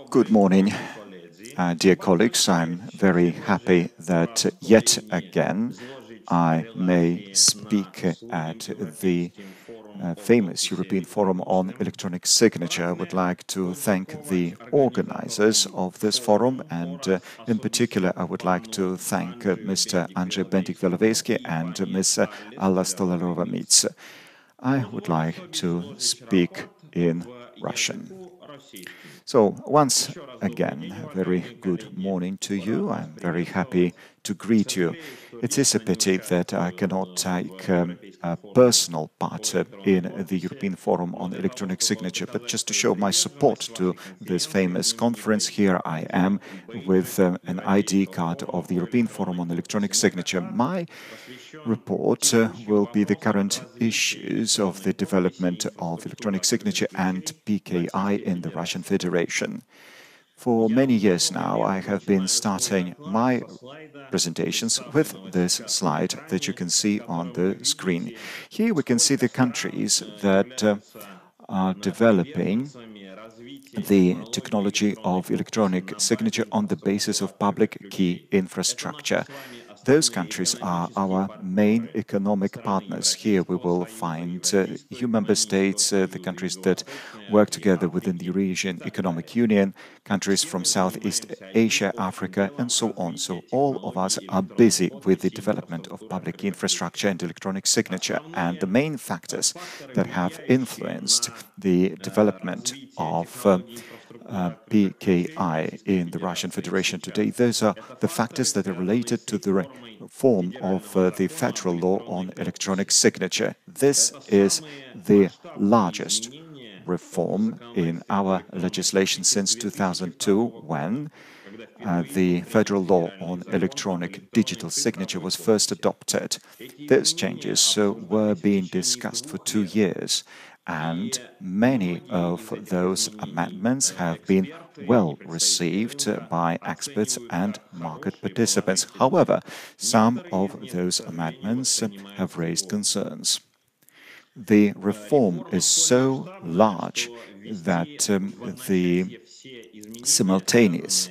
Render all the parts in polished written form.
Good morning, dear colleagues. I'm very happy that yet again I may speak at the famous European Forum on Electronic Signature. I would like to thank the organizers of this forum, and in particular, I would like to thank Mr. Andrzej Bendik-Wielowski and Ms. Alla Stolarova-Mitz. I would like to speak in Russian. So, once again, a very good morning to you. I'm very happy to greet you. It is a pity that I cannot take a personal part in the European Forum on Electronic Signature, but just to show my support to this famous conference, here I am with an ID card of the European Forum on Electronic Signature. My report will be the current issues of the development of electronic signature and PKI in the Russian Federation. For many years now, I have been starting my presentations with this slide that you can see on the screen. Here we can see the countries that are developing the technology of electronic signature on the basis of public key infrastructure. Those countries are our main economic partners. Here we will find EU member states, the countries that work together within the Eurasian Economic Union, countries from Southeast Asia, Africa, and so on. So all of us are busy with the development of public infrastructure and electronic signature. And the main factors that have influenced the development of PKI in the Russian Federation today, those are the factors that are related to the reform of the federal law on electronic signature. This is the largest reform in our legislation since 2002, when the federal law on electronic digital signature was first adopted. Those changes were being discussed for 2 years, and many of those amendments have been well received by experts and market participants. However, some of those amendments have raised concerns. The reform is so large that the simultaneous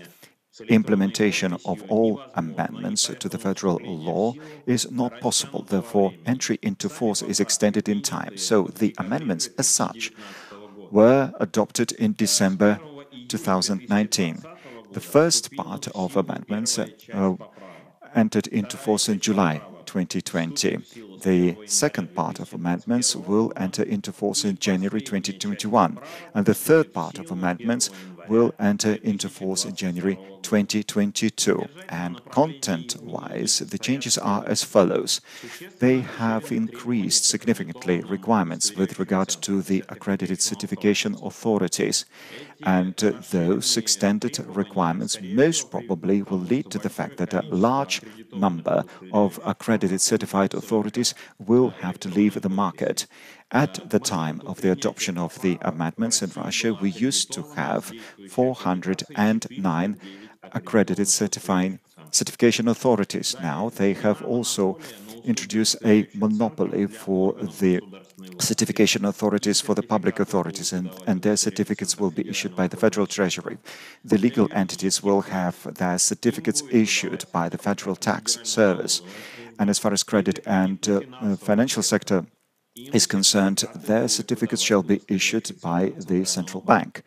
implementation of all amendments to the federal law is not possible. Therefore, entry into force is extended in time. So the amendments as such were adopted in December 2019. The first part of amendments entered into force in July 2020. The second part of amendments will enter into force in January 2021, and the third part of amendments will enter into force in January 2022. And content-wise, the changes are as follows. They have increased significantly requirements with regard to the accredited certification authorities, and those extended requirements most probably will lead to the fact that a large number of accredited certified authorities will have to leave the market. At the time of the adoption of the amendments in Russia, we used to have 409 accredited certification authorities. Now they have also introduced a monopoly for the certification authorities for the public authorities, and their certificates will be issued by the Federal Treasury. The legal entities will have their certificates issued by the Federal Tax Service. And as far as credit and financial sector is concerned, their certificates shall be issued by the central bank.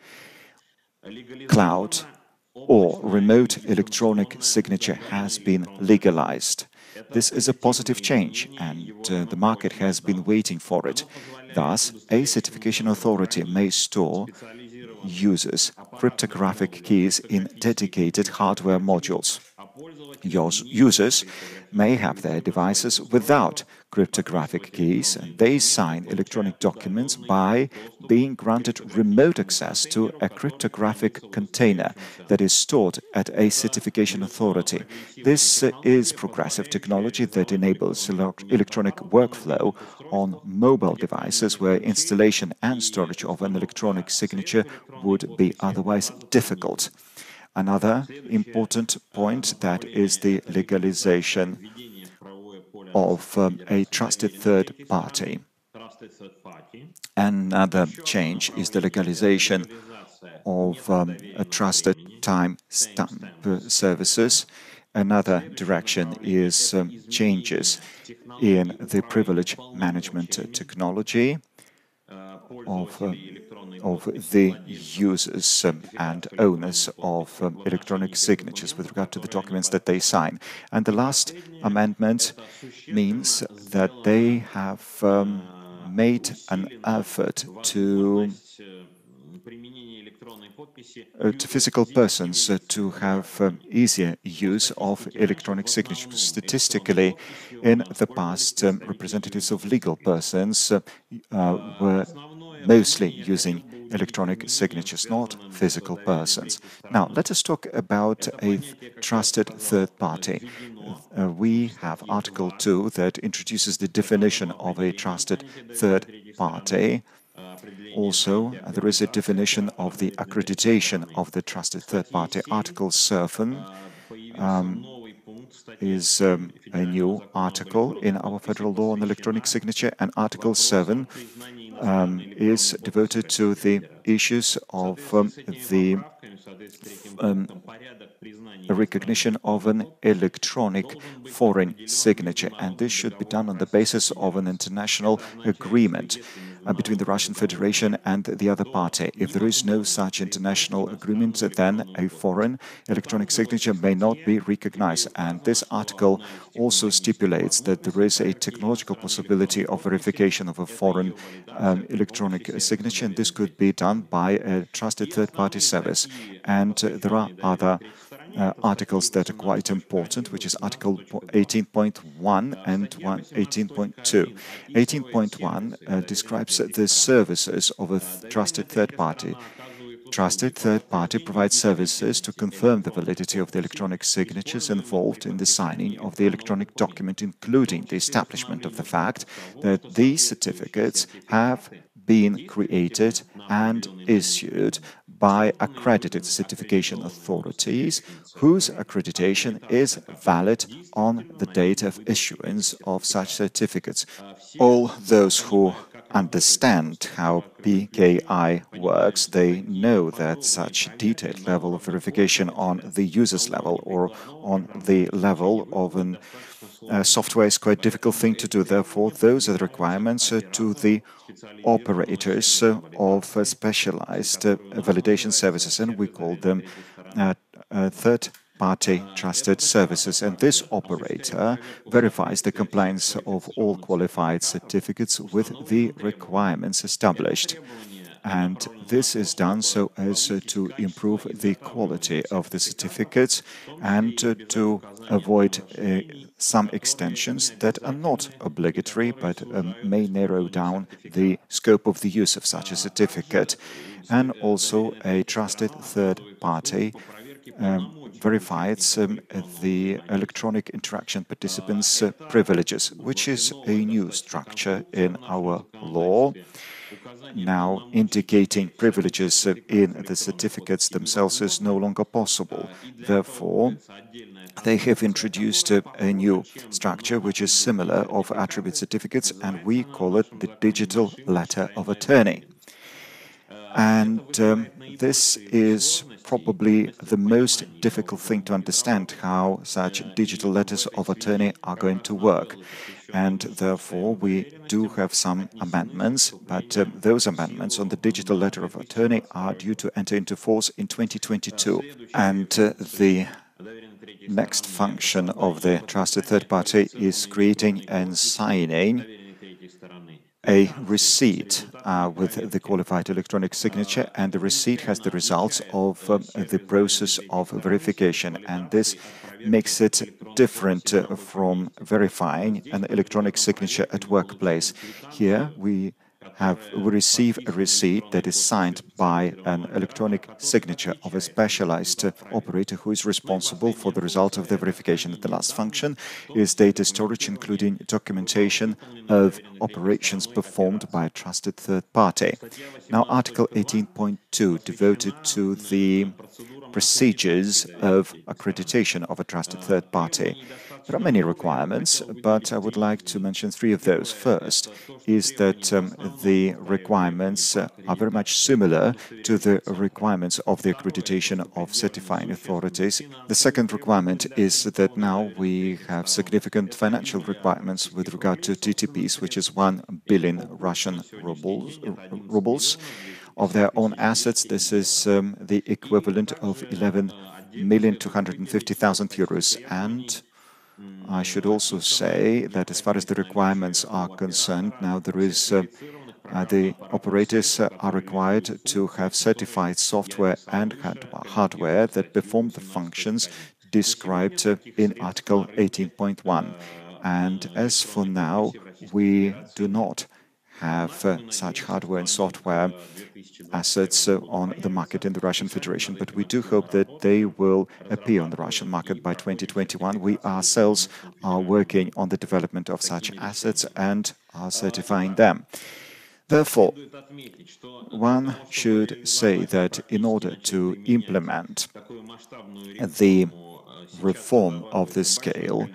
Cloud or remote electronic signature has been legalized. This is a positive change, and the market has been waiting for it. Thus, a certification authority may store users' cryptographic keys in dedicated hardware modules. Users may have their devices without cryptographic keys, and they sign electronic documents by being granted remote access to a cryptographic container that is stored at a certification authority. This is progressive technology that enables electronic workflow on mobile devices where installation and storage of an electronic signature would be otherwise difficult. Another important point, that is the legalization of a trusted third party. Another change is the legalization of a trusted time stamp services. Another direction is changes in the privilege management technology of the users and owners of electronic signatures with regard to the documents that they sign. And the last amendment means that they have made an effort to physical persons to have easier use of electronic signatures. Statistically, in the past, representatives of legal persons were mostly using electronic signatures, not physical persons. Now, let us talk about a trusted third party. We have Article 2 that introduces the definition of a trusted third party. Also, there is a definition of the accreditation of the trusted third party. Article 7 is a new article in our federal law on electronic signature, and Article 7 is devoted to the issues of the recognition of an electronic foreign signature, and this should be done on the basis of an international agreement between the Russian Federation and the other party. If there is no such international agreement, then a foreign electronic signature may not be recognized. And this article also stipulates that there is a technological possibility of verification of a foreign electronic signature, and this could be done by a trusted third-party service. And there are other articles that are quite important, which is Article 18.1 and 18.2. 18.1 describes the services of a trusted third party. Trusted third party provides services to confirm the validity of the electronic signatures involved in the signing of the electronic document, including the establishment of the fact that these certificates have been created and issued by accredited certification authorities whose accreditation is valid on the date of issuance of such certificates. All those who understand how PKI works, they know that such detailed level of verification on the user's level or on the level of an software is quite a difficult thing to do. Therefore, those are the requirements to the operators of specialized validation services, and we call them third-party trusted services. And this operator verifies the compliance of all qualified certificates with the requirements established. And this is done so as to improve the quality of the certificates and to avoid some extensions that are not obligatory but may narrow down the scope of the use of such a certificate. And also a trusted third party verifies the electronic interaction participants' privileges, which is a new structure in our law, now indicating privileges in the certificates themselves is no longer possible. Therefore, they have introduced a new structure which is similar of attribute certificates, and we call it the digital letter of attorney. And this is probably the most difficult thing to understand, how such digital letters of attorney are going to work. And therefore, we do have some amendments, but those amendments on the digital letter of attorney are due to enter into force in 2022. And the next function of the trusted third party is creating and signing a receipt with the qualified electronic signature, and the receipt has the results of the process of verification, and this makes it different from verifying an electronic signature at workplace. Here we receive a receipt that is signed by an electronic signature of a specialized operator who is responsible for the result of the verification. The last function is data storage, including documentation of operations performed by a trusted third party. Now, Article 18.2, devoted to the procedures of accreditation of a trusted third party. There are many requirements, but I would like to mention three of those. First is that the requirements are very much similar to the requirements of the accreditation of certifying authorities. The second requirement is that now we have significant financial requirements with regard to TTPs, which is 1 billion Russian rubles of their own assets. This is the equivalent of 11,250,000 euros. And I should also say that as far as the requirements are concerned, now there is the operators are required to have certified software and hardware that perform the functions described in Article 18.1. And as for now, we do not have such hardware and software assets on the market in the Russian Federation, but we do hope that they will appear on the Russian market by 2021. We ourselves are working on the development of such assets and are certifying them. Therefore, one should say that in order to implement the reform of this scale,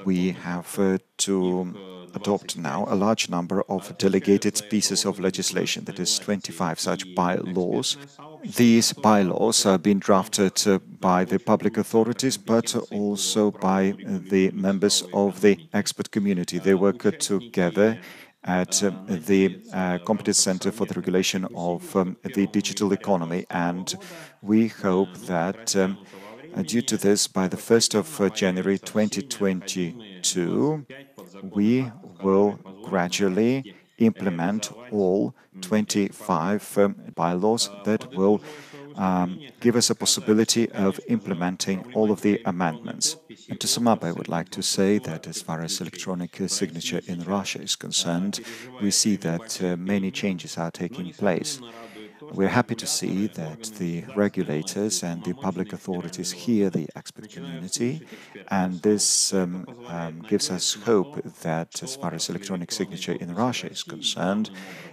we have to adopt now a large number of delegated pieces of legislation, that is 25 such bylaws. These bylaws are being drafted by the public authorities, but also by the members of the expert community. They work together at the Competence Center for the Regulation of the Digital Economy, and we hope that due to this, by the 1st of January 2022, we will gradually implement all 25 bylaws that will give us a possibility of implementing all of the amendments. And to sum up, I would like to say that as far as electronic signature in Russia is concerned, we see that many changes are taking place. We're happy to see that the regulators and the public authorities hear the expert community, and this gives us hope that as far as electronic signature in Russia is concerned,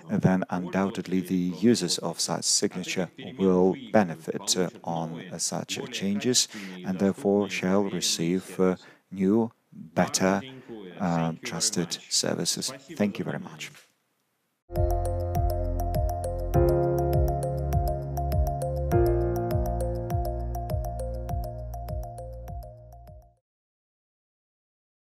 then undoubtedly the users of such signature will benefit on such changes and therefore shall receive new, better, trusted services. Thank you very much.